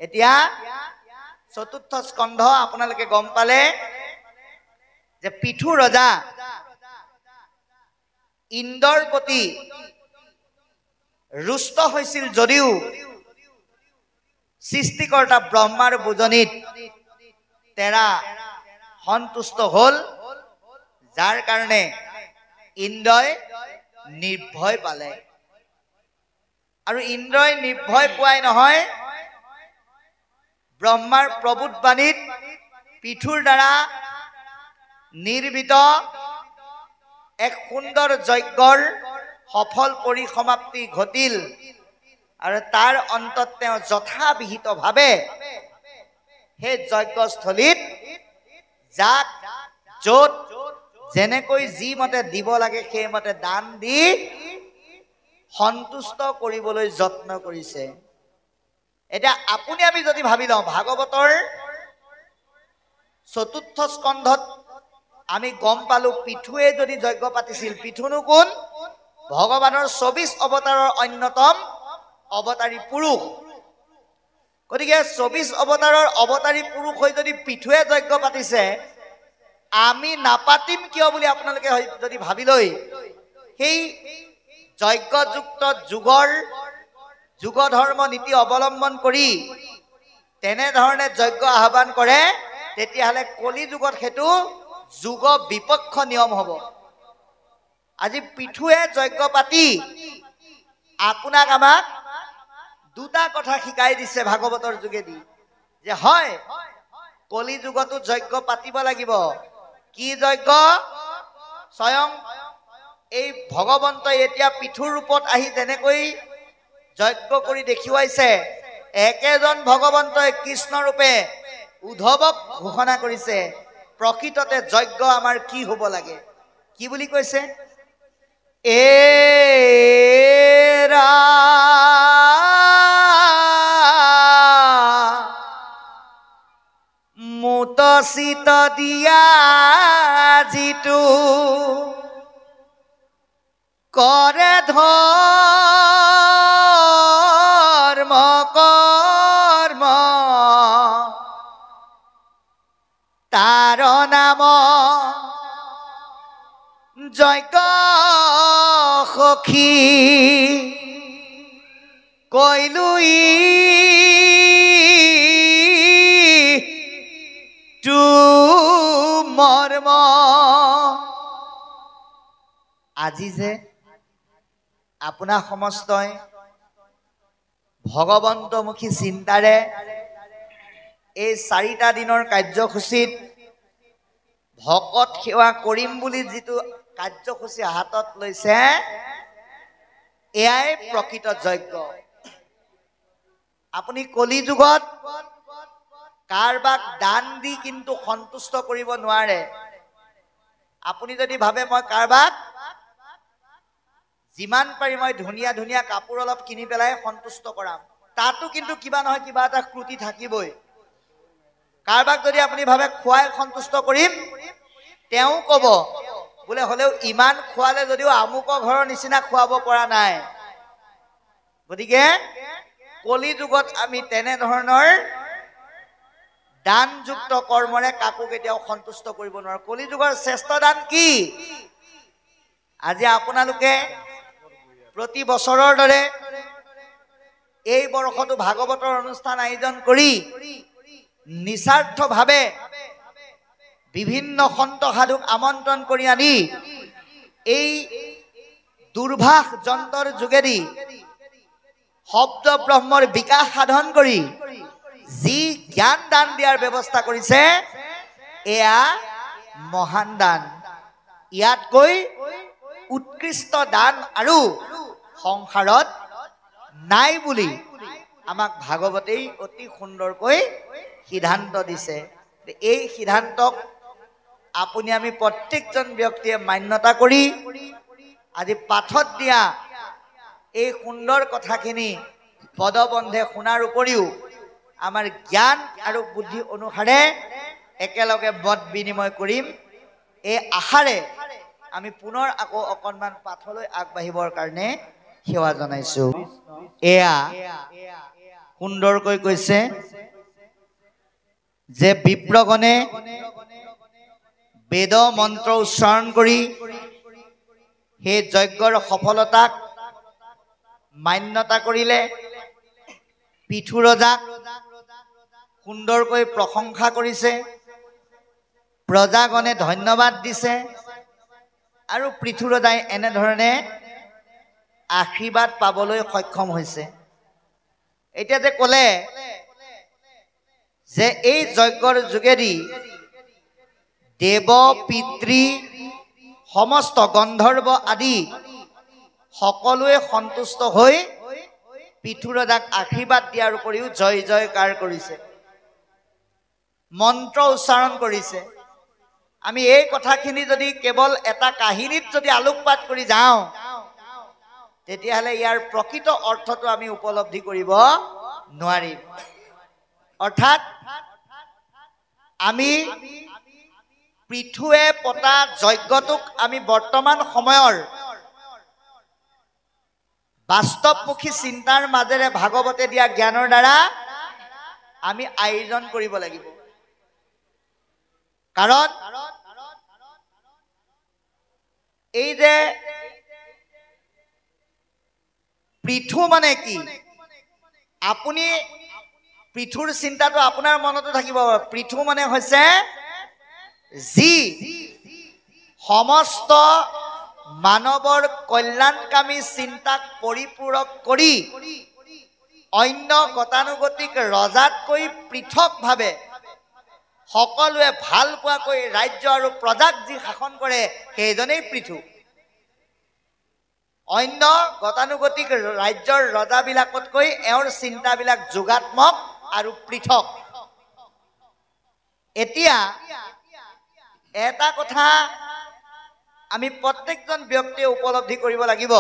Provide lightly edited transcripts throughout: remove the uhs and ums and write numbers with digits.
এতিয়া চতুৰ্থ স্কন্ধ আপোনালোকে গম পালে যে পিঠু ৰজা ইন্দ্ৰৰ প্ৰতি ৰুষ্ট হৈছিল যদিও সৃষ্টিকৰ্তা ব্ৰহ্মাৰ বুজনিত তেৰা সন্তুষ্ট হল, যাৰ কাৰণে ইন্দ্ৰই নিৰ্ভয় পালে। আৰু ইন্দ্ৰই নিৰ্ভয় পোৱাই নহয়, ব্ৰহ্মাৰ প্ৰবোধ বাণীত পিঠুৰ দ্বাৰা নিৰ্মিত এক সুন্দৰ যজ্ঞৰ সফল পৰিসমাপ্তি ঘটিল। আৰু তাৰ অন্তত তেওঁ যথাবিহিতভাৱে সেই যজ্ঞস্থলীত যাক য'ত যেনেকৈ যি মতে দিব লাগে সেইমতে দান দি সন্তুষ্ট কৰিবলৈ যত্ন কৰিছে। এতিয়া আপুনি আমি যদি ভাবি লওঁ, ভাগৱতৰ চতুৰ্থ স্কন্ধত আমি গম পালো পিঠুৱে যদি যজ্ঞ পাতিছিল, পিঠুনো কোন? ভগৱানৰ 24 অৱতাৰৰ অন্যতম অৱতাৰী পুৰুষ। গতিকে 24 অৱতাৰৰ অৱতাৰী পুৰুষ হৈ যদি পিঠুৱে যজ্ঞ পাতিছে, আমি নাপাতিম কিয় বুলি আপোনালোকে যদি ভাবি লৈ সেই যজ্ঞযুক্ত যুগ ধৰ্ম নীতি অৱলম্বন কৰি তেনেধৰণে যজ্ঞ আহ্বান কৰে, তেতিয়াহ'লে কলি যুগত সেইটো যুগ বিপক্ষ নিয়ম হ'ব। আজি পিঠুৱে যজ্ঞ পাতি আপোনাক আমাক দুটা কথা শিকাই দিছে ভাগৱতৰ যোগেদি, যে হয় কলি যুগতো যজ্ঞ পাতিব লাগিব। কি যজ্ঞ? স্বয়ং এই ভগৱন্তই এতিয়া পিঠুৰ ৰূপত আহি যেনেকৈ যজ্ঞ কৰি দেখুৱাইছে, একেজন ভগৱন্তই কৃষ্ণ ৰূপে উদ্ধৱক ঘোষণা কৰিছে প্ৰকৃততে যজ্ঞ আমাৰ কি হ'ব লাগে। কি বুলি কৈছে? এৰা মুতচিত দিয়া যিটো কৰে ধৰ্ম কৰ্ম, তাৰ নাম যজ্ঞ সখী কৈলুই তু মৰ্ম। আজি যে আপোনাৰ সমস্তই ভগৱন্তমুখী চিন্তাৰে এই 4টা দিনৰ কাৰ্যসূচীত ভকত সেৱা কৰিম বুলি যিটো কাৰ্যসূচী হাতত লৈছে, এয়াই প্ৰকৃত যজ্ঞ। আপুনি কলি যুগত কাৰোবাক দান দি কিন্তু সন্তুষ্ট কৰিব নোৱাৰে। আপুনি যদি ভাবে মই কাৰোবাক যিমান পাৰি মই ধুনীয়া ধুনীয়া কাপোৰ অলপ কিনি পেলাই সন্তুষ্ট কৰাম, তাতো কিন্তু কিবা নহয় কিবা এটা ত্ৰুটি থাকিবই। কাৰোবাক যদি আপুনি ভাবে খুৱাই সন্তুষ্ট কৰিম, তেওঁ ক'ব বোলে হ'লেও ইমান খোৱালে যদিও আমুকৰ ঘৰৰ নিচিনা খুৱাব পৰা নাই। গতিকে কলি যুগত আমি তেনেধৰণৰ দানযুক্ত কৰ্মৰে কাকো কেতিয়াও সন্তুষ্ট কৰিব নোৱাৰো। কলি যুগৰ শ্ৰেষ্ঠ দান কি? আজি আপোনালোকে প্ৰতি বছৰৰ দৰে এই বৰ্ষতো ভাগৱতৰ অনুষ্ঠান আয়োজন কৰি নিস্বাৰ্থভাৱে বিভিন্ন সন্ত সাধুক আমন্ত্ৰণ কৰি আনি এই দুৰ্ভাষ যন্ত্ৰৰ যোগেদি শব্দ ব্ৰহ্মৰ বিকাশ সাধন কৰি যি জ্ঞান দান দিয়াৰ ব্যৱস্থা কৰিছে, এয়া মহান দান। ইয়াতকৈ উৎকৃষ্ট দান আৰু সংসাৰত নাই বুলি আমাক ভাগৱতেই অতি সুন্দৰকৈ সিদ্ধান্ত দিছে। এই সিদ্ধান্তক আপুনি আমি প্ৰত্যেকজন ব্যক্তিয়ে মান্যতা কৰি আজি পাঠত দিয়া এই সুন্দৰ কথাখিনি পদবন্ধে শুনাৰ উপৰিও আমাৰ জ্ঞান আৰু বুদ্ধি অনুসাৰে একেলগে মত বিনিময় কৰিম, এই আশাৰে আমি পুনৰ আকৌ অকণমান পাঠলৈ আগবাঢ়িবৰ কাৰণে সেৱা জনাইছো। এয়া সুন্দৰকৈ কৈছে যে বিপ্ৰগণে বেদ মন্ত্ৰ উচ্চাৰণ কৰি সেই যজ্ঞৰ সফলতাক মান্যতা কৰিলে, পৃথু ৰজাক সুন্দৰকৈ প্ৰশংসা কৰিছে, প্ৰজাগণে ধন্যবাদ দিছে আৰু পৃথু ৰজাই এনেধৰণে আশীৰ্বাদ পাবলৈ সক্ষম হৈছে। এতিয়া যে ক'লে যে এই যজ্ঞৰ যোগেদি দেৱ পিতৃ সমস্ত গন্ধৰ্ব আদি সকলোৱে সন্তুষ্ট হৈ পৃথু ৰজাক আশীৰ্বাদ দিয়াৰ উপৰিও জয় জয়কাৰ কৰিছে, মন্ত্ৰ উচ্চাৰণ কৰিছে। আমি এই কথাখিনি যদি কেৱল এটা কাহিনীত যদি আলোকপাত কৰি যাওঁ, তেতিয়াহ'লে ইয়াৰ প্ৰকৃত অৰ্থটো আমি উপলব্ধি কৰিব নোৱাৰিম। অৰ্থাৎ আমি পৃথুৱে পতা যজ্ঞটোক আমি বৰ্তমান সময়ৰ বাস্তৱমুখী চিন্তাৰ মাজেৰে ভাগৱতে দিয়া জ্ঞানৰ দ্বাৰা আমি আয়োজন কৰিব লাগিব। কাৰণ এই যে পৃথু মানে কি, আপুনি পৃথুৰ চিন্তাটো আপোনাৰ মনতো থাকিব। পৃথু মানে হৈছে যি সমস্ত মানৱৰ কল্যাণকামী চিন্তাক পৰিপূৰক কৰি অন্য গতানুগতিক ৰজাতকৈ পৃথকভাৱে সকলোৱে ভাল পোৱাকৈ ৰাজ্য আৰু প্ৰজাক যি শাসন কৰে সেইজনেই পৃথু। অন্য গতানুগতিক ৰাজ্যৰ ৰজাবিলাকতকৈ এওঁৰ চিন্তাবিলাক যোগাত্মক আৰু পৃথক। এতিয়া এটা কথা আমি প্ৰত্যেকজন ব্যক্তিয়ে উপলব্ধি কৰিব লাগিব।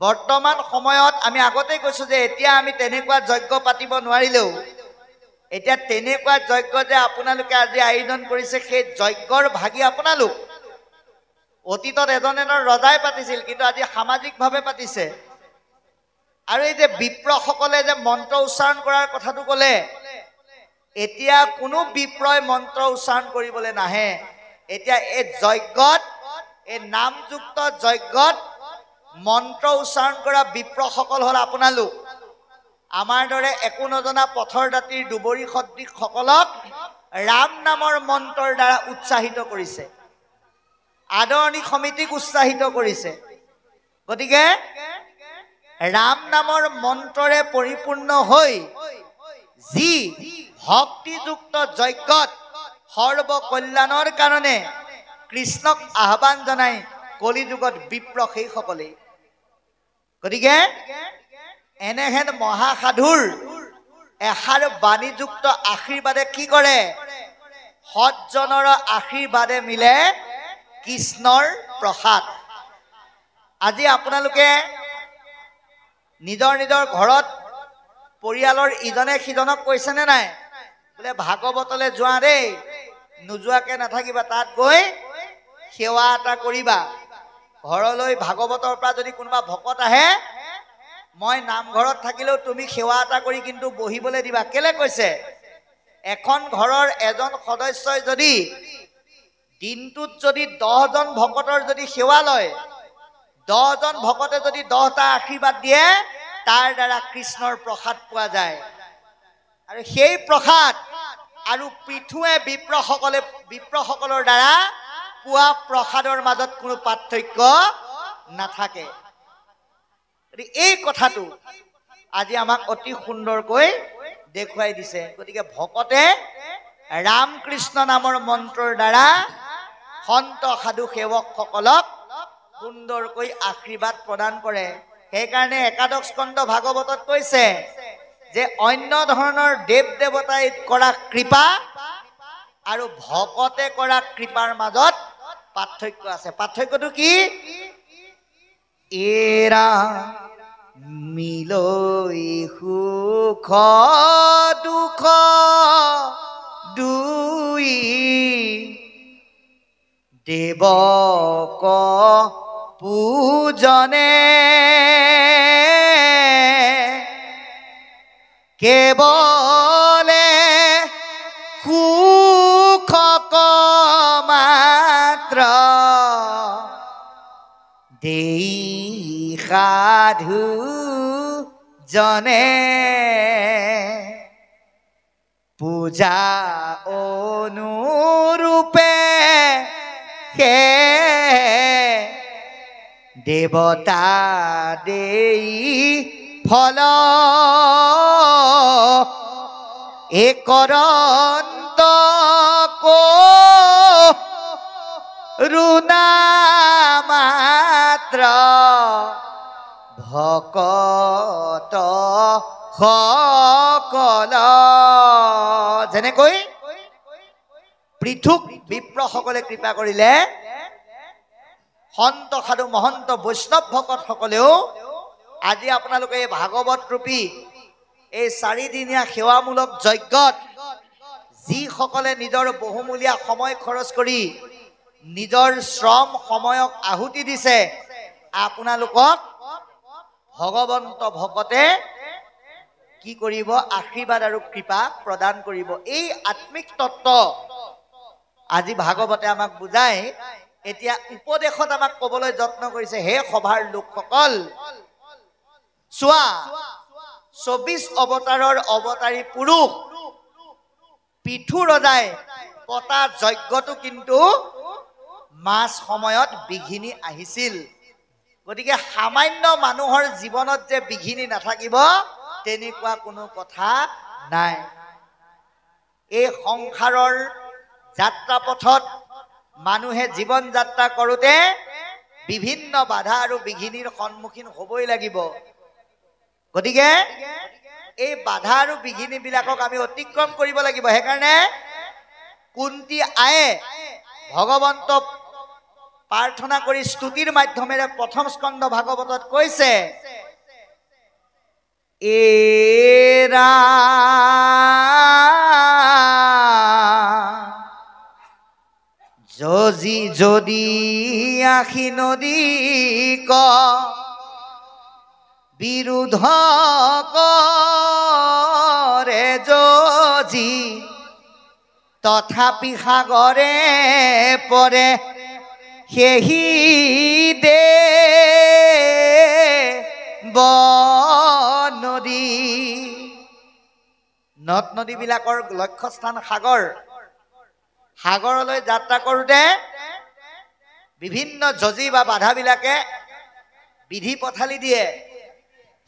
বৰ্তমান সময়ত আমি আগতেই কৈছোঁ যে এতিয়া আমি তেনেকুৱা যজ্ঞ পাতিব নোৱাৰিলেও, এতিয়া তেনেকুৱা যজ্ঞ যে আপোনালোকে আজি আয়োজন কৰিছে, সেই যজ্ঞৰ ভাগী আপোনালোক। অতীতত এজন ৰজাই পাতিছিল, কিন্তু আজি সামাজিকভাৱে পাতিছে। আৰু এই যে বিপ্ৰসকলে যে মন্ত্ৰ উচ্চাৰণ কৰাৰ কথাটো ক'লে, এতিয়া কোনো বিপ্ৰই মন্ত্ৰ উচ্চাৰণ কৰিবলৈ নাহে। এতিয়া এই যজ্ঞত, এই নামযুক্ত যজ্ঞত মন্ত্ৰ উচ্চাৰণ কৰা বিপ্ৰসকল হ'ল আপোনালোক। আমাৰ দৰে একো নজনা পথৰ দাঁতিৰ দুবৰি সদৃশসকলক ৰাম নামৰ মন্ত্ৰৰ দ্বাৰা উৎসাহিত কৰিছে, আদৰণি সমিতিক উৎসাহিত কৰিছে। গতিকে ৰাম নামৰ মন্ত্ৰৰে পৰিপূৰ্ণ হৈ যি ভক্তিযুক্ত যজ্ঞত সৰ্বকল্যাণৰ কাৰণে কৃষ্ণক আহ্বান জনাই কলিযুগত বিপ্ৰ সেইসকলেই। গতিকে এনেহেন মহাসাধুৰ এষাৰ বাণীযুক্ত আশীৰ্বাদে কি কৰে, সৎজনৰ আশীৰ্বাদে মিলে কৃষ্ণৰ প্ৰসাদ। আজি আপোনালোকে নিজৰ নিজৰ ঘৰত পৰিয়ালৰ ইজনে সিজনক কৈছেনে নাই, বোলে ভাগৱতলৈ যোৱা দেই, নোযোৱাকে নাথাকিবা, তাত গৈ সেৱা এটা কৰিবা। ঘৰলৈ ভাগৱতৰ পৰা যদি কোনোবা ভকত আহে, মই নামঘৰত থাকিলেও তুমি সেৱা এটা কৰি কিন্তু বহিবলৈ দিবা। কেলে কৈছে, এখন ঘৰৰ এজন সদস্যই যদি দিনটোত যদি 10জন ভকতৰ যদি সেৱা লয়, 10জন ভকতে যদি 10টা আশীৰ্বাদ দিয়ে, তাৰ দ্বাৰা কৃষ্ণৰ প্ৰসাদ পোৱা যায়। আৰু সেই প্ৰসাদ আৰু পৃথুৱে বিপ্ৰসকলৰ দ্বাৰা পোৱা প্ৰসাদৰ মাজত কোনো পাৰ্থক্য নাথাকে। এই কথাটো আজি আমাক অতি সুন্দৰকৈ দেখুৱাই দিছে। গতিকে ভকতে ৰামকৃষ্ণ নামৰ মন্ত্ৰৰ দ্বাৰা সন্ত সাধু সেৱকসকলক সুন্দৰকৈ আশীৰ্বাদ প্ৰদান কৰে। সেইকাৰণে একাদশ স্কন্ধ ভাগৱতত কৈছে যে অন্য ধৰণৰ দেৱ দেৱতাই কৰা কৃপা আৰু ভকতে কৰা কৃপাৰ মাজত পাৰ্থক্য আছে। পাৰ্থক্যটো কি? এৰা মিলৈ সুখ দুখ দুই দেৱক পূজনে কেৱলে দেই সাধু জনে পূজা অনুৰূপে হে দেৱতা দেই ফল একৰন্ত ৰুণা মাত্ৰ ভকত সকল যেনেকৈ পৃথুক বিপ্ৰসকলে কৃপা কৰিলে সন্ত সাধু মহন্ত বৈষ্ণৱ ভকত সকলেও আজি আপোনালোকে এই ভাগৱত ৰূপী এই 4 দিনীয়া সেৱামূলক যজ্ঞত যিসকলে নিজৰ বহুমূলীয়া সময় খৰচ কৰি নিজৰ শ্ৰম সময়ক আহুতি দিছে আপোনালোকক ভগৱন্ত ভকতে কি কৰিব আশীৰ্বাদ আৰু কৃপা প্ৰদান কৰিব এই আত্মিক তত্ত্ব আজি ভাগৱতে আমাক বুজায় এতিয়া উপদেশত আমাক ক'বলৈ যত্ন কৰিছে হে সভাৰ লোকসকল চোৱা 24 অৱতাৰৰ অৱতাৰী পুৰুষ পিঠু ৰজাই পতা যজ্ঞটো কিন্তু মাছ সময়ত বিঘিনি আহিছিল গতিকে সামান্য মানুহৰ জীৱনত যে বিঘিনি নাথাকিব তেনেকুৱা কোনো কথা নাই এই সংসাৰৰ যাত্ৰা পথত মানুহে জীৱন যাত্ৰা কৰোতে বিভিন্ন বাধা আৰু বিঘিনিৰ সন্মুখীন হ'বই লাগিব গতিকে এই বাধা আৰু বিঘিনি বিলাকক আমি অতিক্ৰম কৰিব লাগিব সেইকাৰণে কুন্তি আয়ে ভগৱন্তক প্ৰাৰ্থনা কৰি স্তুতিৰ মাধ্যমেৰে প্ৰথম স্কন্ধ ভাগৱতত কৈছে এৰা যদি আখি নদী ক বিৰোধ কৰে যি তথাপি সাগৰে পৰে সেহি দে নদী নদ নদীবিলাকৰ লক্ষ্যস্থান সাগৰ সাগৰলৈ যাত্ৰা কৰোঁতে বিভিন্ন যজি বা বাধাবিলাকে বিধি পথালি দিয়ে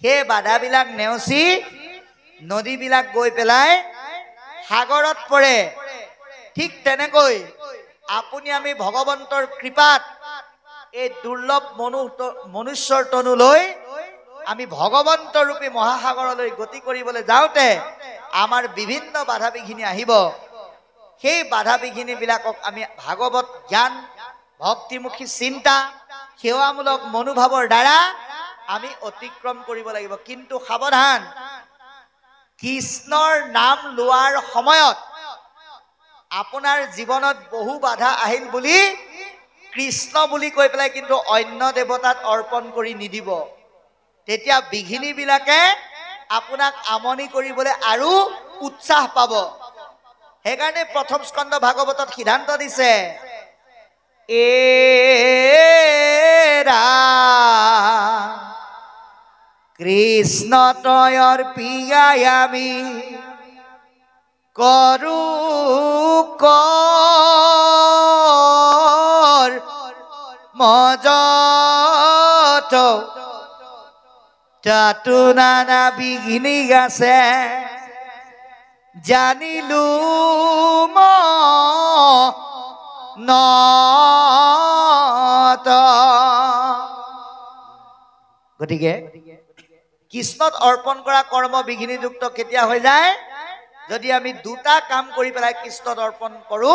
সেই বাধাবিলাক নেওচি নদীবিলাক গৈ পেলাই সাগৰত পৰে ঠিক তেনেকৈ আপুনি আমি ভগৱন্তৰ কৃপাত এই দুৰ্লভ মনুষ্যৰ তনুলৈ আমি ভগৱন্ত ৰূপী মহাসাগৰলৈ গতি কৰিবলৈ যাওঁতে আমাৰ বিভিন্ন বাধা বিঘিনি আহিব সেই বাধা বিঘিনি বিলাকক আমি ভাগৱত জ্ঞান ভক্তিমুখী চিন্তা সেৱামূলক মনোভাৱৰ দ্বাৰা আমি অতিক্ৰম কৰিব লাগিব কিন্তু সাৱধান কৃষ্ণৰ নাম লোৱাৰ সময়ত আপোনাৰ জীৱনত বহু বাধা আহিল বুলি কৃষ্ণ বুলি কৈ পেলাই কিন্তু অন্য দেৱতাত অৰ্পণ কৰি নিদিব তেতিয়া বিঘিনি বিলাকে আপোনাক আমনি কৰিবলৈ আৰু উৎসাহ পাব সেইকাৰণে প্ৰথম স্কন্ধ ভাগৱতত সিদ্ধান্ত দিছে এৰা কৃষ্ণ তয়ৰ পিয়াই আমি কৰো কৰ মজত তাতো নানা বিঘিনি আছে জানিলো গতিকে কৃষ্ণত অৰ্পণ কৰা কৰ্ম বিঘিনিযুক্ত কেতিয়া হৈ যায় যদি আমি দুটা কাম কৰি পেলাই কৃষ্ণত অৰ্পণ কৰো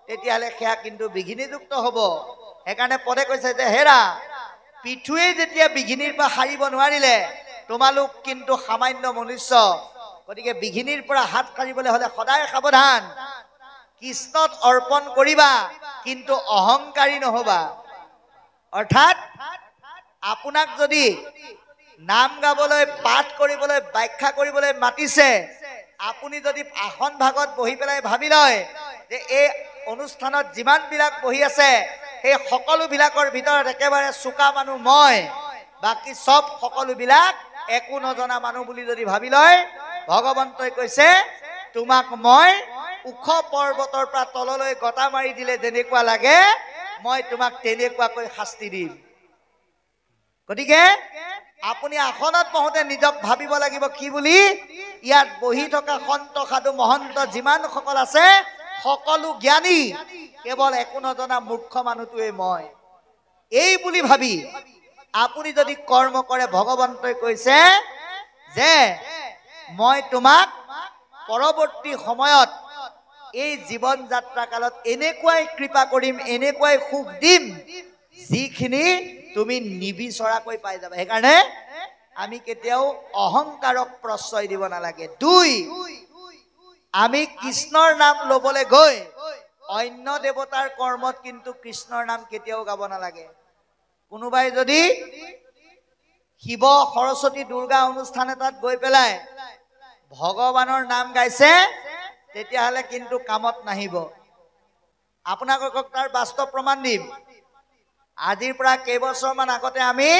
তেতিয়াহ'লে সেয়া কিন্তু বিঘিনিযুক্ত হ'ব সেইকাৰণে পদে কৈছে যে হেৰা পিঠুৱে যেতিয়া বিঘিনিৰ পৰা সাৰিব নোৱাৰিলে তোমালোক কিন্তু সামান্য মনুষ্য গতিকে বিঘিনিৰ পৰা হাত সাৰিবলৈ হ'লে সদায় সাৱধান কৃষ্ণত অৰ্পণ কৰিবা কিন্তু অহংকাৰী নহবা অৰ্থাৎ আপোনাক যদি নাম গাবলৈ পাঠ কৰিবলৈ ব্যাখ্যা কৰিবলৈ মাতিছে আপুনি যদি আসন ভাগত বহি পেলাই ভাবি লয় যে এই অনুষ্ঠানত যিমান বিলাক বহি আছে সেই সকলোবিলাকৰ ভিতৰত একেবাৰে চোকা মানুহ মই, বাকী চব সকলোবিলাক একো নজনা মানুহ বুলি যদি ভাবি লয়, ভগৱন্তই কৈছে তোমাক মই ওখ পৰ্বতৰ পৰা তললৈ গটা মাৰি দিলে যেনেকুৱা লাগে মই তোমাক তেনেকুৱাকৈ শাস্তি দিম। গতিকে আপুনি আসনত বহোতে নিজক ভাবিব লাগিব কি বুলি, ইয়াত বহি থকা সন্ত সাধু মহন্ত যিমানসকল আছে সকলো জ্ঞানী, কেৱল একো নজনা মূৰ্খ মানুহটোৱে মই। এই বুলি ভাবি আপুনি যদি কৰ্ম কৰে, ভগৱন্তই কৈছে যে মই তোমাক পৰৱৰ্তী সময়ত এই জীৱন যাত্ৰা কালত এনেকুৱাই কৃপা কৰিম, এনেকুৱাই সুখ দিম যিখিনি তুমি নিবিচৰাকৈ পাই যাবা। সেইকাৰণে আমি কেতিয়াও অহংকাৰক প্ৰশ্ৰয় দিব নালাগে। 2, আমি কৃষ্ণৰ নাম ল'বলৈ গৈ অন্য দেৱতাৰ কৰ্মত কিন্তু কৃষ্ণৰ নাম কেতিয়াও গাব নালাগে। কোনোবাই যদি শিৱ সৰস্বতী দুৰ্গা অনুষ্ঠান এটাত গৈ পেলাই ভগৱানৰ নাম গাইছে, তেতিয়াহ'লে কিন্তু কামত নাহিব। আপোনালোকক তাৰ বাস্তৱ প্ৰমাণ দিম। আজিৰ পৰা কেইবছৰমান আগতে আমি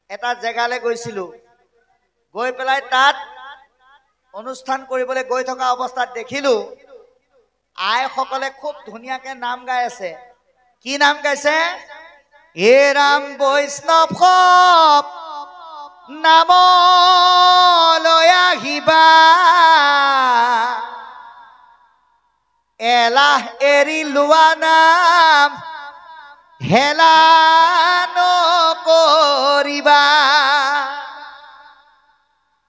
এটা জেগালৈ গৈছিলোঁ। গৈ পেলাই তাত অনুষ্ঠান কৰিবলৈ গৈ থকা অৱস্থাত দেখিলোঁ আইসকলে খুব ধুনীয়াকৈ নাম গাই আছে। কি নাম গাইছে? হে ৰাম বৈষ্ণৱ নামলৈ আহিবা, এলাহ এৰি লোৱা নাম হেলা নকৰিবা।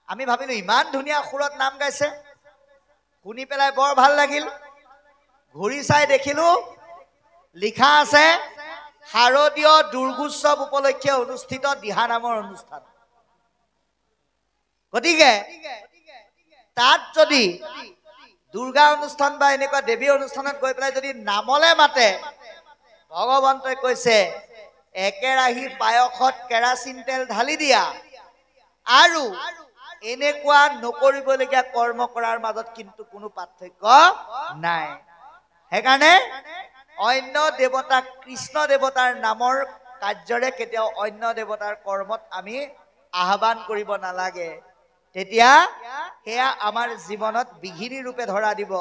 আমি ভাবিলো ইমান ধুনীয়া সুৰত নাম গাইছে, শুনি পেলাই বৰ ভাল লাগিল। ঘূৰি চাই দেখিলো লিখা আছে শাৰদীয় দুৰ্গোৎসৱ উপলক্ষে অনুষ্ঠিত দিহানামৰ অনুষ্ঠান। গতিকে তাত যদি দুৰ্গা অনুষ্ঠান বা এনেকুৱা দেৱী অনুষ্ঠানত গৈ পেলাই যদি নামলে মাতে, ভগৱন্তই কৈছে একেৰাহি পায়সত কেৰাচিন তেল ঢালি দিয়া আৰু এনেকুৱা নকৰিবলগীয়া কৰ্ম কৰাৰ মাজত কিন্তু কোনো পাৰ্থক্য নাই। সেইকাৰণে অন্য দেৱতাক কৃষ্ণ দেৱতাৰ নামৰ কাৰ্যৰে কেতিয়াও অন্য দেৱতাৰ কৰ্মত আমি আহ্বান কৰিব নালাগে। তেতিয়া সেয়া আমাৰ জীৱনত বিঘিনি ৰূপে ধৰা দিব।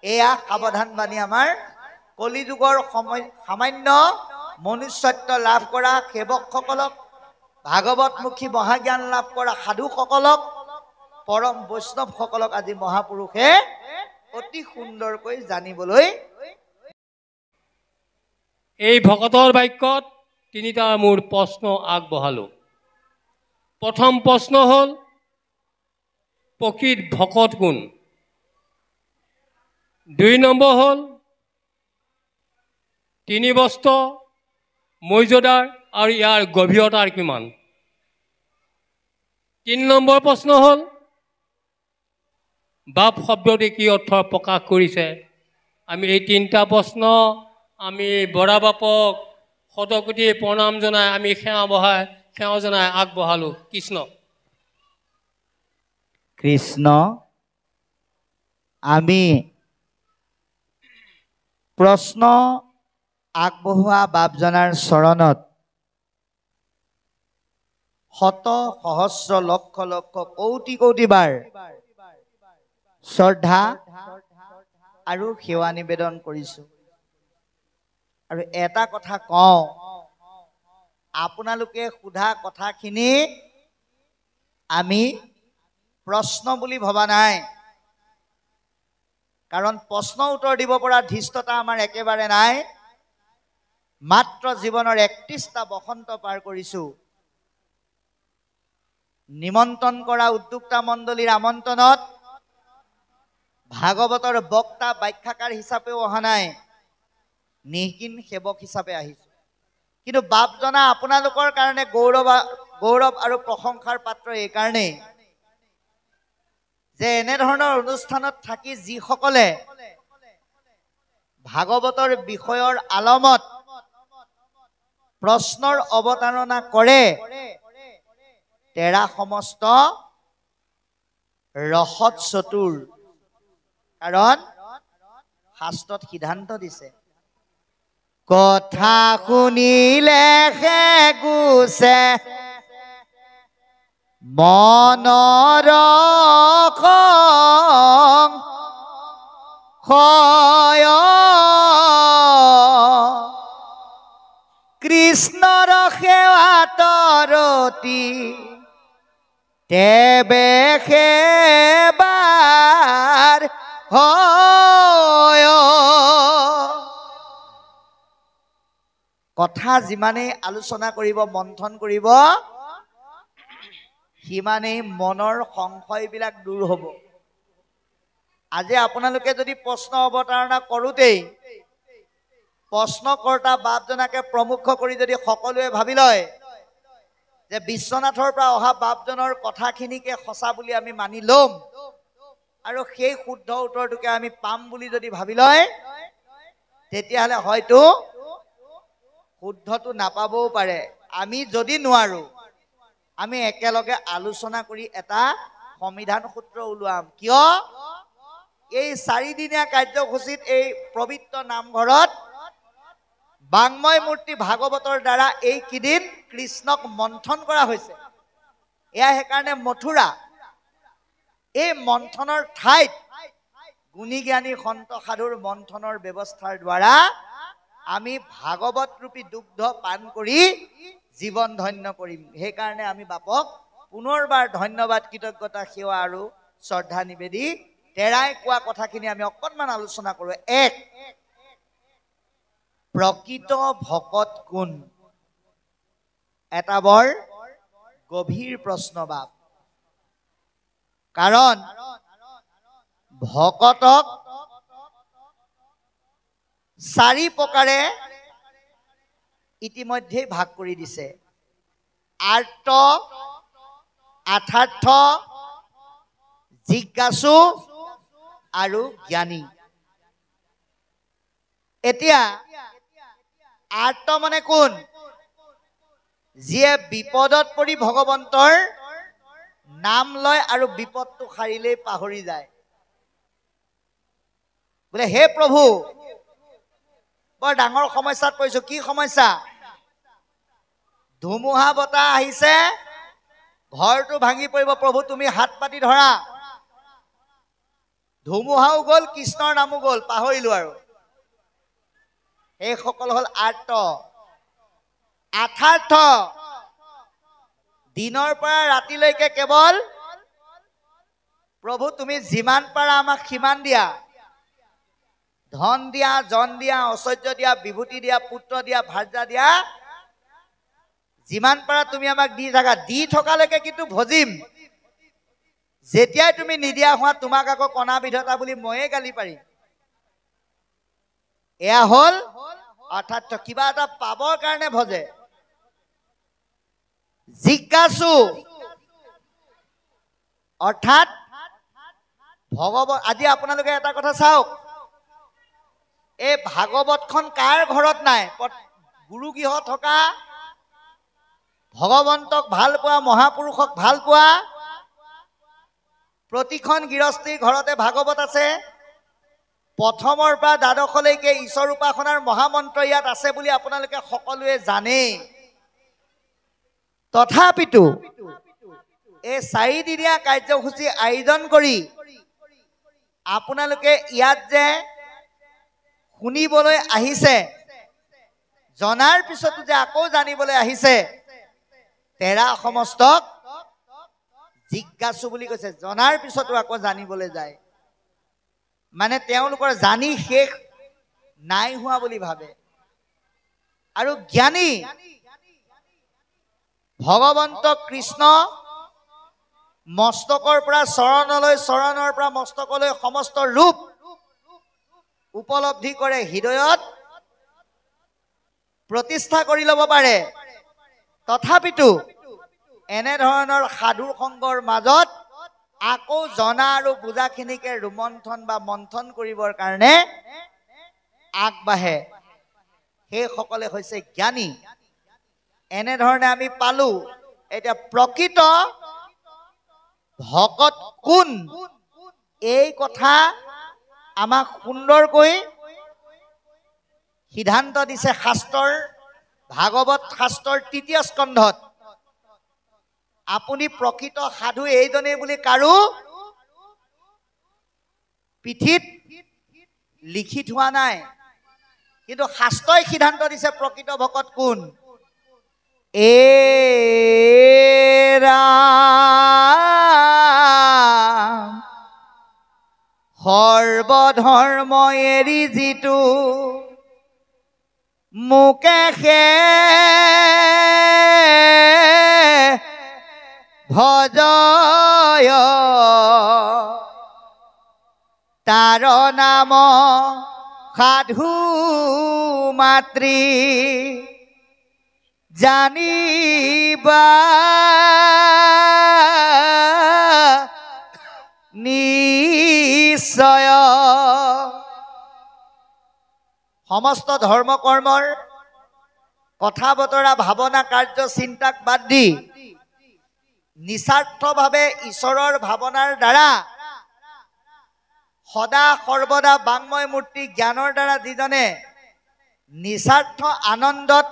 এয়া সাৱধান বাণী আমাৰ কলিযুগৰ সামান্য মনুষ্যত্ব লাভ কৰা সেৱকসকলক, ভাগৱতমুখী মহাজ্ঞান লাভ কৰা সাধুসকলক, পৰম বৈষ্ণৱসকলক আজি মহাপুৰুষে অতি সুন্দৰকৈ জানিবলৈ। এই ভকতৰ বাক্যত তিনিটা মোৰ প্ৰশ্ন আগবঢ়ালোঁ। প্ৰথম প্ৰশ্ন হ'ল প্ৰকৃত ভকত কোন? 2 নম্বৰ হ'ল 3 বস্ত্ৰ মৰ্যাদাৰ আৰু ইয়াৰ গভীৰতাৰ কিমান? 3 নম্বৰ প্ৰশ্ন হ'ল বাপ শব্দটি কি অৰ্থ প্ৰকাশ কৰিছে? আমি এই 3টা প্ৰশ্ন আমি বৰা বাপক শতকোটি প্ৰণাম জনাই আমি সেৱা জনাই আগবঢ়ালোঁ। কৃষ্ণ কৃষ্ণ। আমি প্ৰশ্ন আগবঢ়োৱা বাপজনাৰ চৰণত শত সহস্ৰ লক্ষ লক্ষ কোটি কোটি বাৰ শ্ৰদ্ধা আৰু সেৱা নিবেদন কৰিছোঁ। আৰু এটা কথা কওঁ, আপোনালোকে সোধা কথাখিনি আমি প্ৰশ্ন বুলি ভবা নাই, কাৰণ প্ৰশ্ন উত্তৰ দিব পৰা ধৃষ্টতা আমাৰ একেবাৰে নাই। মাত্ৰ জীৱনৰ 31টা বসন্ত পাৰ কৰিছোঁ। নিমন্ত্ৰণ কৰা উদ্যোক্তা মণ্ডলীৰ আমন্ত্ৰণত ভাগৱতৰ বক্তা ব্যাখ্যাকাৰ হিচাপেও অহা নাই, নিহিকিন সেৱক হিচাপে আহিছোঁ। কিন্তু বাপজনা আপোনালোকৰ কাৰণে গৌৰৱ আৰু প্ৰশংসাৰ পাত্ৰ এইকাৰণেই যে এনেধৰণৰ অনুষ্ঠানত থাকি যিসকলে ভাগৱতৰ বিষয়ৰ আলমত প্ৰশ্নৰ অৱতাৰণা কৰে, তেৰা সমস্ত ৰসত চতুৰ। কাৰণ শাস্ত্ৰত সিদ্ধান্ত দিছে কথা শুনিলে গুছে মনৰ সংশয় কৃষ্ণৰ সেৱাত ৰতি তেবে সেবাৰ হয়। কথা যিমানেই আলোচনা কৰিব মন্থন কৰিব সিমানেই মনৰ সংশয়বিলাক দূৰ হ'ব। আজি আপোনালোকে যদি প্ৰশ্ন অৱতাৰণা কৰোঁতেই প্ৰশ্নকৰ্তা বাপজনাকে প্ৰমুখ কৰি যদি সকলোৱে ভাবি লয় যে বিশ্বনাথৰ পৰা অহা বাপজনৰ কথাখিনিকে সঁচা বুলি আমি মানি ল'ম আৰু সেই শুদ্ধ উত্তৰটোকে আমি পাম বুলি যদি ভাবি লয় তেতিয়াহ'লে হয়তো শুদ্ধটো নাপাবও পাৰে। আমি যদি নোৱাৰো আমি একেলগে আলোচনা কৰি এটা সমিধান সূত্ৰ ওলাম। কিয় এই 4 দিনীয়া কাৰ্যসূচীত এই পবিত্ৰ নামঘৰত বাংময় মূৰ্তি ভাগৱতৰ দ্বাৰা এইকেইদিন কৃষ্ণক মন্থন কৰা হৈছে। এয়া সেইকাৰণে মথুৰা এই মন্থনৰ ঠাইত গুণী জ্ঞানী সন্ত সাধুৰ মন্থনৰ ব্যৱস্থাৰ দ্বাৰা আমি ভাগৱত ৰূপী দুগ্ধ পান কৰি জীৱন ধন্য কৰিম। সেইকাৰণে আমি বাপক পুনৰবাৰ ধন্যবাদ কৃতজ্ঞতা সেৱা আৰু শ্ৰদ্ধা নিবেদি তেৰাই কোৱা কথাখিনি আমি অকণমান আলোচনা কৰোঁ। এক, প্ৰকৃত ভকত কোন? এটা বৰ গভীৰ প্ৰশ্ন বাপ। কাৰণ ভকতক 4 প্ৰকাৰে ইতিমধ্যে ভাগ কৰি দিছে। আৰ্ত, আথাৰ্থ, জিজ্ঞাসু আৰু জ্ঞানী। এতিয়া আৰ্ত মানে কোন? যিয়ে বিপদত পৰি ভগৱন্তৰ নাম লয় আৰু বিপদটো সাৰিলেই পাহৰি যায়। বোলে হে প্ৰভু বৰ ডাঙৰ সমস্যাত পৰিছো। কি সমস্যা? ধুমুহা বতাহ আহিছে, ঘৰটো ভাঙি পৰিব, প্ৰভু তুমি হাত পাতি ধৰা। ধুমুহাও গ'ল, কৃষ্ণৰ নামো গ'ল, পাহৰিলো আৰু। এইসকল হ'ল আৰ্ত। আথাৰ্থ দিনৰ পৰা ৰাতিলৈকে কেৱল প্ৰভু তুমি যিমান পাৰা আমাক সিমান দিয়া, ধন দিয়া, জন দিয়া, ঐশ্বৰ্য দিয়া, বিভূতি দিয়া, পুত্ৰ দিয়া, ভাৰ্যা দিয়া, যিমান পাৰা তুমি আমাক দি থাকা। দি থকালৈকে কিন্তু ভজিম, যেতিয়াই তুমি নিদিয়া হোৱা তোমাক আকৌ কণা বিধতা বুলি ময়ে গালি পাৰিম। এয়া হ'ল অৰ্থাৎ কিবা এটা পাবৰ কাৰণে ভজে। জিজ্ঞাসু অৰ্থাৎ ভগৱত। আজি আপোনালোকে এটা কথা চাওক, এই ভাগৱতখন কাৰ ঘৰত নাই? গুৰু গৃহ থকা, ভগৱন্তক ভাল পোৱা, মহাপুৰুষক ভাল পোৱা প্ৰতিখন গৃহস্থীৰ ঘৰতে ভাগৱত আছে। প্ৰথমৰ পৰা দ্বাদশলৈকে ঈশ্বৰ উপাসনাৰ মহামন্ত্ৰ ইয়াত আছে বুলি আপোনালোকে সকলোৱে জানে। তথাপিতো এই 4 দিনীয়া কাৰ্যসূচী আয়োজন কৰি আপোনালোকে ইয়াত যে শুনিবলৈ আহিছে, জনাৰ পিছতো যে আকৌ জানিবলৈ আহিছে, তেৰা সমস্তক জিজ্ঞাসু বুলি কৈছে। জনাৰ পিছতো আকৌ জানিবলৈ যায়, মানে তেওঁলোকৰ জানি শেষ নাই হোৱা বুলি ভাবে। আৰু জ্ঞানী ভগৱন্ত কৃষ্ণ মস্তকৰ পৰা চৰণলৈ, চৰণৰ পৰা মস্তকলৈ সমস্ত ৰূপ উপলব্ধি কৰে, হৃদয়ত প্ৰতিষ্ঠা কৰি ল'ব পাৰে। তথাপিতো এনেধৰণৰ সাধু সংগৰ মাজত আকৌ জনা আৰু বুজাখিনিকে ৰোমন্থন বা মন্থন কৰিবৰ কাৰণে আগবাঢ়ে, সেইসকলে হৈছে জ্ঞানী। এনেধৰণে আমি পালো। এতিয়া প্ৰকৃত ভকত কোন, এই কথা আমাক সুন্দৰকৈ সিদ্ধান্ত দিছে শাস্ত্ৰৰ ভাগৱত শাস্ত্ৰৰ ৩য় স্কন্ধত আপুনি প্ৰকৃত সাধু এইজনেই বুলি কাৰো পিঠিত লিখি থোৱা নাই, কিন্তু শাস্ত্ৰই সিদ্ধান্ত দিছে প্ৰকৃত ভকত কোন। সৰ্বধৰ্ম এৰি যিটো মুকেশে ভজয় তাৰ নাম সাধু মাতৃ জানিবা নিশ্চয়। সমস্ত ধৰ্ম কৰ্মৰ কথা বতৰা ভাৱনা কাৰ্য চিন্তাক বাদ দি নিস্বাৰ্থভাৱে ঈশ্বৰৰ ভাৱনাৰ দ্বাৰা সদা সৰ্বদা বাংময় মূৰ্তি জ্ঞানৰ দ্বাৰা যিজনে নিস্বাৰ্থ আনন্দত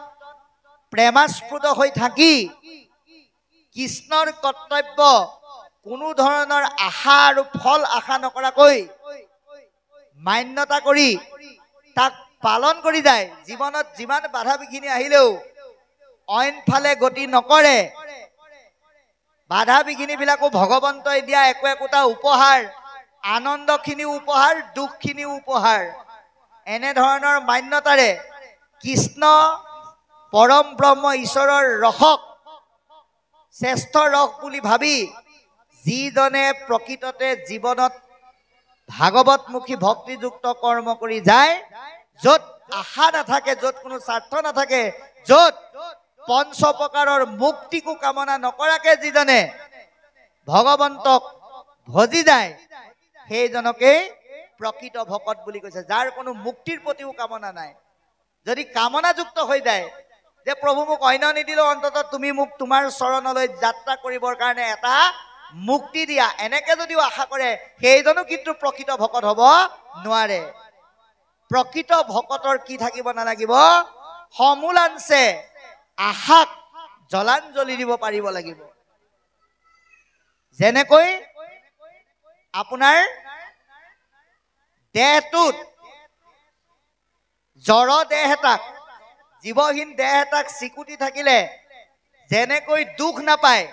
প্ৰেমাস্পৃত হৈ থাকি কৃষ্ণৰ কৰ্তব্য কোনো ধৰণৰ আশা আৰু ফল আশা নকৰাকৈ মান্যতা কৰি তাক পালন কৰি যায়, জীৱনত যিমান বাধা বিঘিনি আহিলেও অইনফালে গতি নকৰে, বাধা বিঘিনিবিলাকো ভগৱন্তই দিয়া একো একোটা উপহাৰ, আনন্দখিনিও উপহাৰ, দুখখিনিও উপহাৰ, এনেধৰণৰ মান্যতাৰে কৃষ্ণ পৰম ব্ৰহ্ম ঈশ্বৰৰ ৰসক শ্ৰেষ্ঠ ৰস বুলি ভাবি যিজনে প্ৰকৃততে জীৱনত ভাগৱতমুখী ভক্তিযুক্ত কৰ্ম কৰি যায়, য'ত আশা নাথাকে, য'ত কোনো স্বাৰ্থ নাথাকে, য'ত পঞ্চ প্ৰকাৰৰ মুক্তিকো কামনা নকৰাকে যিজনে ভগৱন্তক ভজি যায়, সেইজনকেই প্ৰকৃত ভকত বুলি কৈছে, যাৰ কোনো মুক্তিৰ প্ৰতিও কামনা নাই। যদি কামনাযুক্ত হৈ যায় যে প্ৰভু মোক অন্য নিদিলেও অন্তত তুমি মোক তোমাৰ চৰণলৈ যাত্ৰা কৰিবৰ কাৰণে এটা মুক্তি দিয়া, এনেকে যদিও আশা কৰে, সেইজনো কিন্তু প্ৰকৃত ভকত হ'ব নোৱাৰে। প্ৰকৃত ভকতৰ কি থাকিব নালাগিব, সমূলাংশে আশাক জলাঞ্জলি দিব পাৰিব লাগিব। যেনেকৈ আপোনাৰ দেহটোত জড় দেহ এটাক, জীৱহীন দেহ এটাক চিকুটি থাকিলে যেনেকৈ দুখ নাপায়,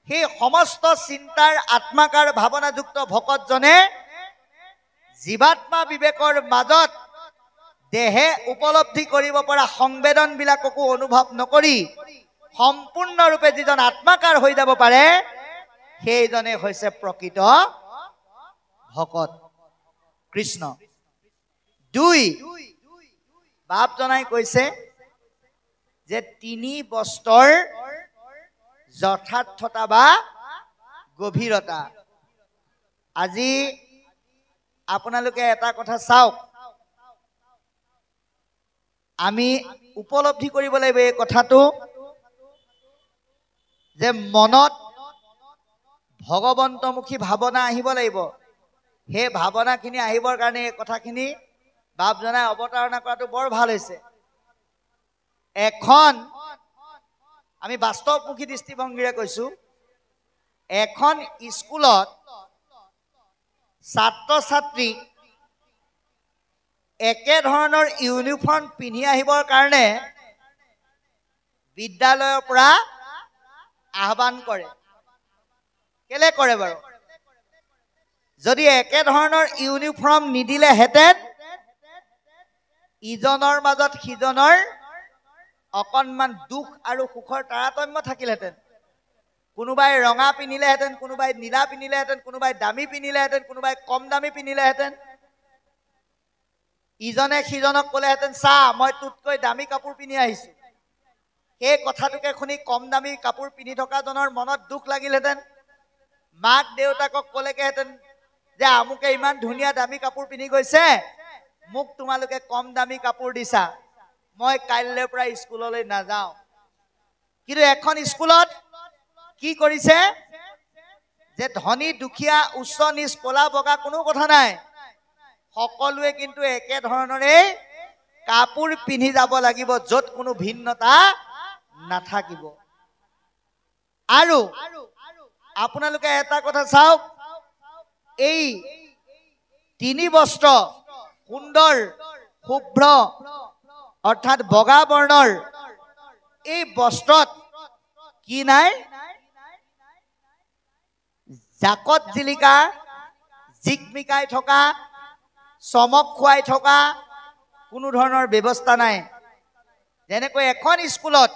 সেই সমস্ত চিন্তাৰ আত্মাকাৰ ভাৱনাযুক্ত ভকতজনে জীৱাত্মা বিবেকৰ মাজত দেহে উপলব্ধি কৰিব পৰা সংবেদনবিলাককো অনুভৱ নকৰি সম্পূৰ্ণৰূপে যিজন আত্মাকাৰ হৈ যাব পাৰে, সেইজনে হৈছে প্ৰকৃত ভকত কৃষ্ণ। 2 বাপ জনাই কৈছে যে 3 বস্তৰ যথাৰ্থতা বা গভীৰতা। আজি আপোনালোকে এটা কথা চাওক, আমি উপলব্ধি কৰিব লাগিব এই কথাটো যে মনত ভগৱন্তমুখী ভাৱনা আহিব লাগিব। সেই ভাৱনাখিনি আহিবৰ কাৰণে এই কথাখিনি বাপজনাই অৱতাৰণা কৰাটো বৰ ভাল হৈছে। এখন আমি বাস্তৱমুখী দৃষ্টিভংগীৰে কৈছো, এখন স্কুলত ছাত্ৰ ছাত্ৰীক একে ধৰণৰ ইউনিফৰ্ম পিন্ধি আহিবৰ কাৰণে বিদ্যালয়ৰ পৰা আহ্বান কৰে। কেলে কৰে বাৰু? যদি একে ধৰণৰ ইউনিফৰ্ম নিদিলেহেঁতেন ইজনৰ মাজত সিজনৰ অকণমান দুখ আৰু সুখৰ তাৰতম্য থাকিলহেঁতেন। কোনোবাই ৰঙা পিন্ধিলেহেঁতেন, কোনোবাই নীলা পিন্ধিলেহেঁতেন, কোনোবাই দামী পিন্ধিলেহেঁতেন, কোনোবাই কম দামী পিন্ধিলেহেঁতেন। ইজনে সিজনক ক'লেহেঁতেন, চা মই তোতকৈ দামী কাপোৰ পিন্ধি আহিছোঁ। সেই কথাটোকে শুনি কম দামী কাপোৰ পিন্ধি থকাজনৰ মনত দুখ লাগিলহেঁতেন। মাক দেউতাকক ক'লেগেহেঁতেন যে আমুকে ইমান ধুনীয়া দামী কাপোৰ পিন্ধি গৈছে, মোক তোমালোকে কম দামী কাপোৰ দিছা, মই কাইলৈৰ পৰা স্কুললৈ নাযাওঁ। কিন্তু এখন স্কুলত কি কৰিছে যে ধনী দুখীয়া উচ্চ নিচ ক'লা বগা কোনো কথা নাই, সকলোৱে কিন্তু একে ধৰণৰে কাপোৰ পিন্ধি যাব লাগিব য'ত কোনো ভিন্নতা নাথাকিব। আৰু আপোনালোকে এটা কথা চাওক, এই তিনি বস্ত্ৰ সুন্দৰ শুভ্ৰ অৰ্থাৎ বগা বৰ্ণৰ এই বস্ত্ৰত কি নাই? জাকত জিলিকা, জিকমিকাই থকা, চমক খুৱাই থকা কোনো ধৰণৰ ব্যৱস্থা নাই। যেনেকৈ এখন স্কুলত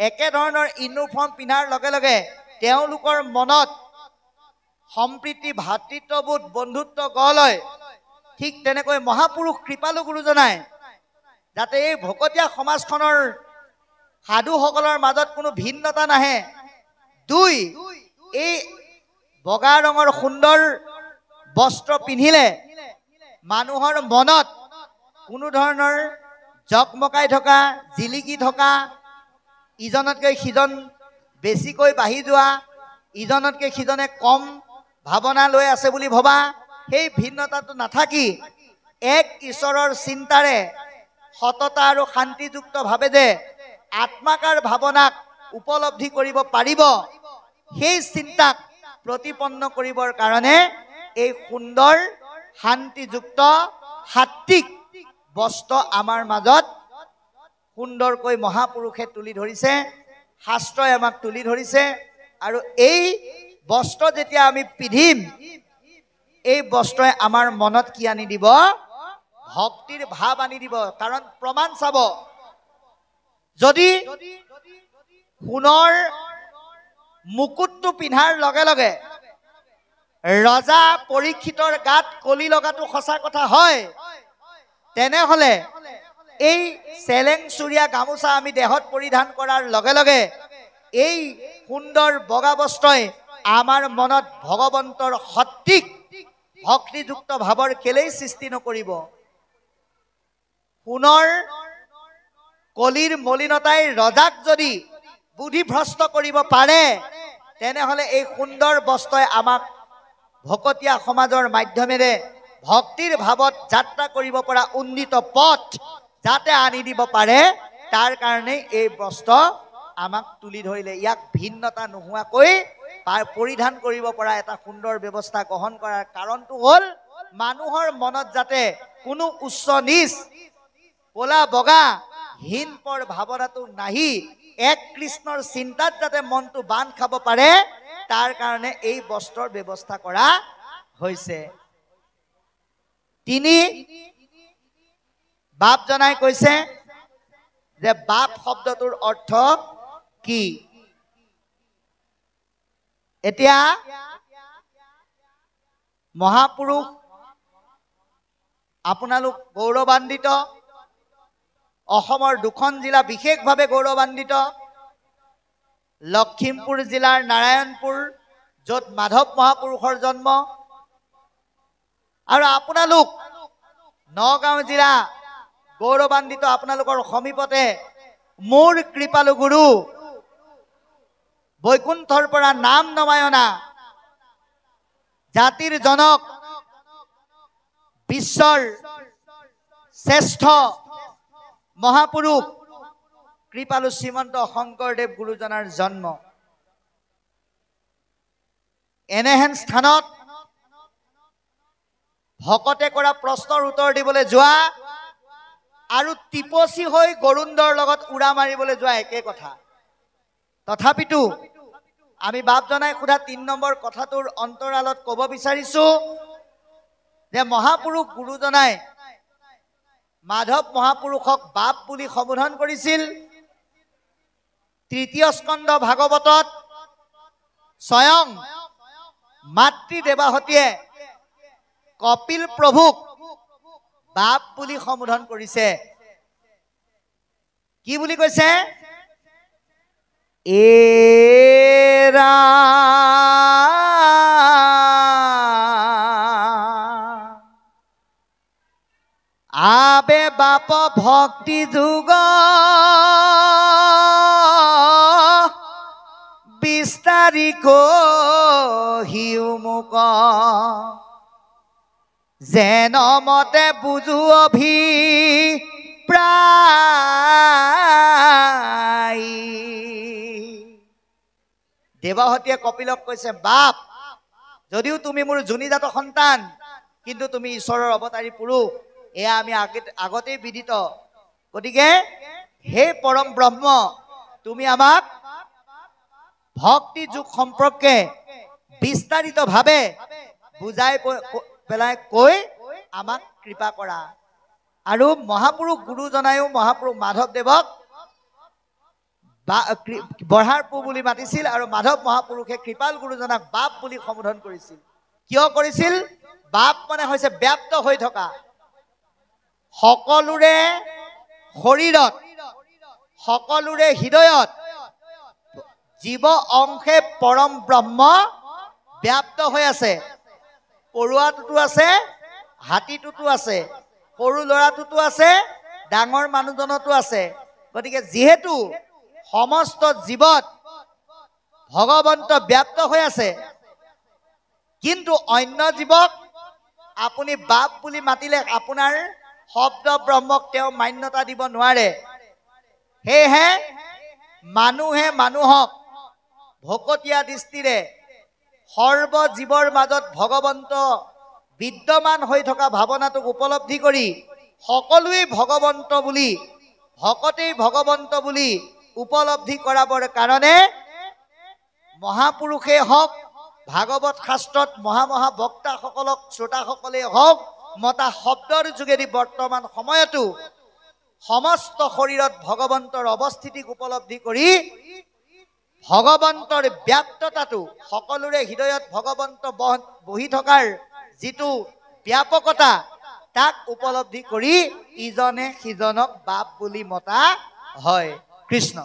একেধৰণৰ ইউনিফৰ্ম পিন্ধাৰ লগে লগে তেওঁলোকৰ মনত সম্প্ৰীতি, ভাতৃত্ববোধ, বন্ধুত্ব গঢ় লয়, ঠিক তেনেকৈ মহাপুৰুষ কৃপালু গুৰুজনাই যাতে এই ভকতীয়া সমাজখনৰ সাধুসকলৰ মাজত কোনো ভিন্নতা নাহে, দুই এই বগা ৰঙৰ সুন্দৰ বস্ত্ৰ পিন্ধিলে মানুহৰ মনত কোনো ধৰণৰ জকমকাই থকা, জিলিকি থকা, ইজনতকৈ সিজন বেছিকৈ বাঢ়ি যোৱা, ইজনতকৈ সিজনে কম ভাৱনা লৈ আছে বুলি ভবা, সেই ভিন্নতাটো নাথাকি এক ঈশ্বৰৰ চিন্তাৰে সততা আৰু শান্তিযুক্তভাৱে যে আত্মাকাৰ ভাৱনাক উপলব্ধি কৰিব পাৰিব, সেই চিন্তাক প্ৰতিপন্ন কৰিবৰ কাৰণে এই সুন্দৰ শান্তিযুক্ত সাত্বিক বস্ত্ৰ আমাৰ মাজত সুন্দৰকৈ মহাপুৰুষে তুলি ধৰিছে, শাস্ত্ৰই আমাক তুলি ধৰিছে। আৰু এই বস্ত্ৰ যেতিয়া আমি পিন্ধিম, এই বস্ত্ৰই আমাৰ মনত কি আনি দিব? ভক্তিৰ ভাৱ আনি দিব। কাৰণ প্ৰমাণ চাব, যদি সোণৰ মুকুটটো পিন্ধাৰ লগে লগে ৰজা পৰীক্ষিতৰ গাত কলি লগাটো সঁচা কথা হয়, তেনেহলে এই চেলেং চুৰীয়া গামোচা আমি দেহত পৰিধান কৰাৰ লগে লগে এই সুন্দৰ বগা বস্ত্ৰই আমাৰ মনত ভগৱন্তৰ সঠিক ভক্তিযুক্ত ভাৱৰ কেলেই সৃষ্টি নকৰিব? সোণৰ কলিৰ মলিনতাই ৰজাক যদি বুদ্ধিভ্ৰষ্ট কৰিব পাৰে, তেনেহলে এই সুন্দৰ বস্ত্ৰই আমাক ভকতীয়া সমাজৰ মাধ্যমেৰে ভক্তিৰ ভাৱত যাত্ৰা কৰিব পৰা উন্নীত পথ যাতে আনি দিব পাৰে, তাৰ কাৰণে এই বস্ত্ৰ আমাক তুলি ধৰিলে। ইয়াক ভিন্নতা নোহোৱাকৈ পৰিধান কৰিব পৰা এটা সুন্দৰ ব্যৱস্থা গ্ৰহণ কৰাৰ কাৰণটো হ'ল মানুহৰ মনত যাতে কোনো উচ্চ নিচ, ক'লা বগা, হীন পৰ ভাৱনাটো নাহি এক কৃষ্ণৰ চিন্তাত যাতে মনটো বান্ধ খাব পাৰে, তাৰ কাৰণে এই বস্ত্ৰৰ ব্যৱস্থা কৰা হৈছে। তিনি বাপ জনাই কৈছে যে বাপ শব্দটোৰ অৰ্থ কি? এতিয়া মহাপুৰুষ আপোনালোক গৌৰৱান্বিত, অসমৰ দুখন জিলা বিশেষভাৱে গৌৰৱান্বিত, লখিমপুৰ জিলাৰ নাৰায়ণপুৰ, য'ত মাধৱ মহাপুৰুষৰ জন্ম, আৰু আপোনালোক নগাঁও জিলা গৌৰৱান্বিত, আপোনালোকৰ সমীপতে মোৰ কৃপালু গুৰু বৈকুণ্ঠৰ পৰা নাম নমায়না জাতিৰ জনক, বিশ্বৰ শ্ৰেষ্ঠ মহাপুৰুষ কৃপালু শ্ৰীমন্ত শংকৰদেৱ গুৰুজনাৰ জন্ম। এনেহেন স্থানত ভকতে কৰা প্ৰশ্নৰ উত্তৰ দিবলৈ যোৱা আৰু টিপচি হৈ গৰুণ্ডৰ লগত উৰা মাৰিবলৈ যোৱা একে কথা। তথাপিতো আমি বাপ জনাই সোধা ৩ নম্বৰ কথাটোৰ অন্তৰালত ক'ব বিচাৰিছো যে মহাপুৰুষ গুৰুজনাই মাধৱ মহাপুৰুষক বাপ বুলি সম্বোধন কৰিছিল। তৃতীয় স্কন্ধ ভাগৱতত স্বয়ং মাতৃ দেৱাহতীয়ে কপিল প্ৰভুক বাপ বুলি সম্বোধন কৰিছে। কি বুলি কৈছে? এৰা আবে বাপ ভক্তি যুগ বিস্তাৰি কহিও মোক যেন মতে বুজু অভি প্ৰায়। দেৱহতীয়ে কপিলক কৈছে, বাপ যদিও তুমি মোৰ যোনিজাত সন্তান, কিন্তু তুমি ঈশ্বৰৰ অৱতাৰী পুৰুষ, এয়া আমি আগতেই বিদিত। গতিকে হে পৰম ব্ৰহ্ম, তুমি আমাক ভক্তি যোগ সম্পৰ্কে বিস্তাৰিতভাৱে বুজাই পেলাই কৈ আমাক কৃপা কৰা। আৰু মহাপুৰুষ গুৰুজনায়ো মহাপুৰুষ মাধৱদেৱক বঢ়াৰ পু বুলি মাতিছিল, আৰু মাধৱ মহাপুৰুষে কৃপাল গুৰুজনাক বাপ বুলি সম্বোধন কৰিছিল। কিয় কৰিছিল? বাপ মানে হৈছে ব্যাপ্ত হৈ থকা, সকলোৰে শৰীৰত, সকলোৰে হৃদয়ত জীৱ অংশে পৰম ব্ৰহ্ম ব্যাপ্ত হৈ আছে। পৰুৱাটোতো আছে, হাতীটোতো আছে, সৰু ল'ৰাটোতো আছে, ডাঙৰ মানুহজনতো আছে। গতিকে যিহেতু সমস্ত জীৱত ভগৱন্ত ব্যাপ্ত হৈ আছে, কিন্তু অন্য জীৱক আপুনি বাপ বুলি মাতিলে আপোনাৰ শব্দ ব্ৰহ্মক তেওঁ মান্যতা দিব নোৱাৰে। সেয়েহে মানুহে মানুহক ভকতীয়া দৃষ্টিৰে সৰ্বজীৱৰ মাজত ভগৱন্ত বিদ্যমান হৈ থকা ভাৱনাটোক উপলব্ধি কৰি সকলোৱেই ভগৱন্ত বুলি, ভকতেই ভগৱন্ত বুলি উপলব্ধি কৰাবৰ কাৰণে মহাপুৰুষেই হওক, ভাগৱত শাস্ত্ৰত মহা বক্তাসকলক, শ্ৰোতাসকলেই হওক, মতা শব্দৰ যোগেদি বৰ্তমান সময়তো সমস্ত শৰীৰত ভগৱন্তৰ অৱস্থিতিক উপলব্ধি কৰি ভগৱন্তৰ ব্যাপ্ততাটো, সকলোৰে হৃদয়ত ভগৱন্ত বহি থকাৰ যিটো ব্যাপকতা, তাক উপলব্ধি কৰি ইজনে সিজনক বাপ বুলি মতা হয়। কৃষ্ণ।